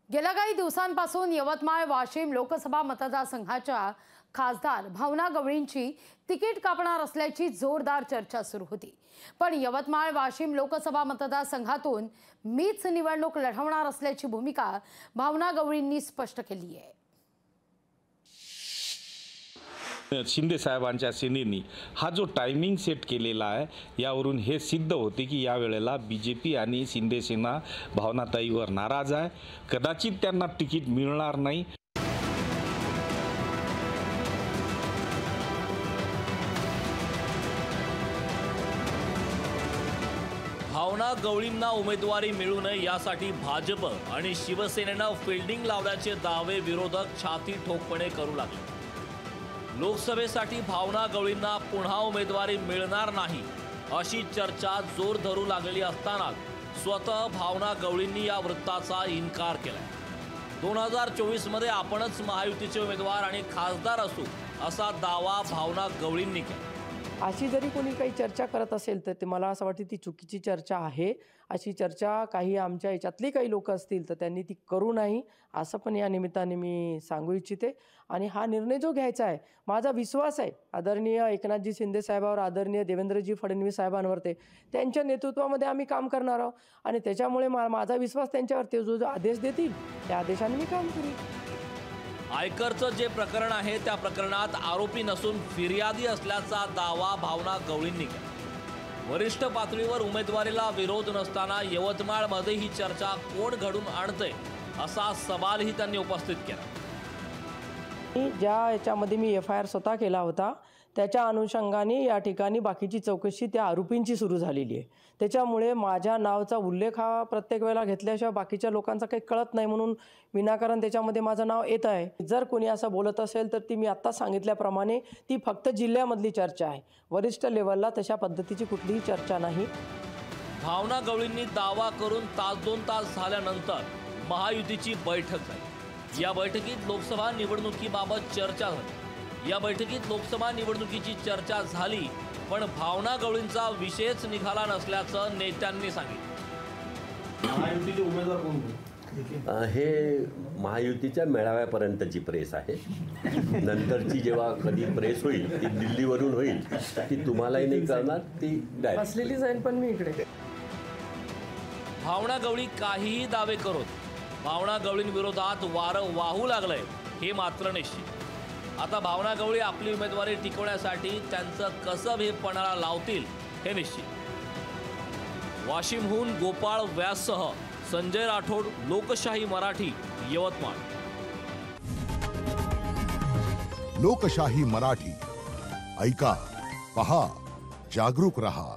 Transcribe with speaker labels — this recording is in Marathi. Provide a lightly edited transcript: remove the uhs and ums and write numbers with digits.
Speaker 1: गेल्या काही दिवसांपासून यवतमाळ वाशिम लोकसभा मतदारसंघाच्या खासदार भावना गवळींची तिकीट कापणार असल्याची जोरदार चर्चा सुरू होती। पण यवतमाळ वाशिम लोकसभा मतदारसंघातून मीच निवडणूक लढवणार असल्याची भूमिका भावना गवळींनी स्पष्ट केली आहे।
Speaker 2: शिंदे साहेबांच्या सेनेनी हा जो टायमिंग सेट केलेला आहे यावरून हे सिद्ध होते की या वेळेला बीजेपी आणि शिंदे सेना भावनाताईवर नाराज आहे। कदाचित त्यांना तिकीट मिळणार नाही।
Speaker 3: भावना गवळींना उमेदवारी मिळू नये यासाठी भाजप आणि शिवसेनेनं फिल्डिंग लावल्याचे दावे विरोधक छाती ठोकपणे करू लागले। लोकसभेसाठी भावना गवळींना पुन्हा उमेदवारी मिळणार नाही अशी चर्चा जोर धरू लागलेली असताना स्वतः भावना गवळींनी या वृत्ताचा इन्कार केलाय। 2024 मध्ये आपणच महायुतीचे उमेदवार आणि खासदार असू असा दावा भावना गवळींनी केला।
Speaker 4: अशी जरी कोणी काही चर्चा करत असेल तर ते मला असं वाटतं ती चुकीची चर्चा आहे। अशी चर्चा काही आमच्या याच्यातली काही लोक असतील तर त्यांनी ती करू नाही असं पण या निमित्ताने मी सांगू इच्छिते। आणि हा निर्णय जो घ्यायचा आहे माझा विश्वास आहे आदरणीय एकनाथजी शिंदे साहेबांवर, आदरणीय देवेंद्रजी फडणवीस साहेबांवर, त्यांच्या नेतृत्वामध्ये आम्ही काम करणार आहोत आणि त्याच्यामुळे माझा विश्वास त्यांच्यावर, ते जो आदेश देतील त्या आदेशाने मी काम करेन।
Speaker 3: आयकरचं जे प्रकरण आहे त्या प्रकरणात आरोपी नसून फिर्यादी असल्याचा दावा भावना गवळींनी केला। वरिष्ठ पातळीवर उमेदवारीला विरोध नसताना यवतमाळमध्ये ही चर्चा कोण घडून आणतंय असा सवालही त्यांनी उपस्थित केला।
Speaker 4: ज्या याच्यामध्ये मी FIR स्वतः केला होता त्याच्या अनुषंगाने या ठिकाणी बाकीची चौकशी त्या आरोपींची सुरू झालेली आहे। त्याच्यामुळे माझ्या नावाचा उल्लेख हा प्रत्येक वेळेला घेतल्याशिवाय बाकीच्या लोकांचा काही कळत नाही, म्हणून विनाकारण त्याच्यामध्ये माझं नाव येत आहे। जर कोणी असं बोलत असेल तर ती मी आत्ता सांगितल्याप्रमाणे ती फक्त जिल्ह्यामधली चर्चा आहे, वरिष्ठ लेवलला तशा पद्धतीची कुठलीही चर्चा नाही।
Speaker 3: भावना गवळींनी दावा करून तास 2 तास झाल्यानंतर महायुतीची बैठक झाली। या बैठकीत लोकसभा निवडणुकीबाबत चर्चा झाली। या बैठकीत लोकसभा निवडणुकीची चर्चा झाली पण भावना गवळींचा विषयच निघाला नसल्याचं नेत्यांनी सांगितलं।
Speaker 5: महायुतीचे उमेदवार कोण?
Speaker 6: हे महायुतीच्या मेळाव्यापर्यंतची प्रेस आहे। नंतरची जेव्हा कधी प्रेस होईल ती दिल्लीवरून होईल, ती तुम्हालाही नाही कळणार, ती
Speaker 4: असलेली जाईल पण मी इकडे।
Speaker 3: भावना गवळी काहीही दावे करून भावना गवळींविरोधात वारं वाहू लागलंय हे मात्र निश्चित। आता भावना गवळी आपली उमेदवारी टिकवण्यासाठी त्यांचं कसब हे पणाला लावतील हे निश्चित। वाशिमहून गोपाळ व्याससह संजय राठोड, लोकशाही मराठी, यवतमाळ।
Speaker 7: लोकशाही मराठी, ऐका, पहा, जागरूक रहा।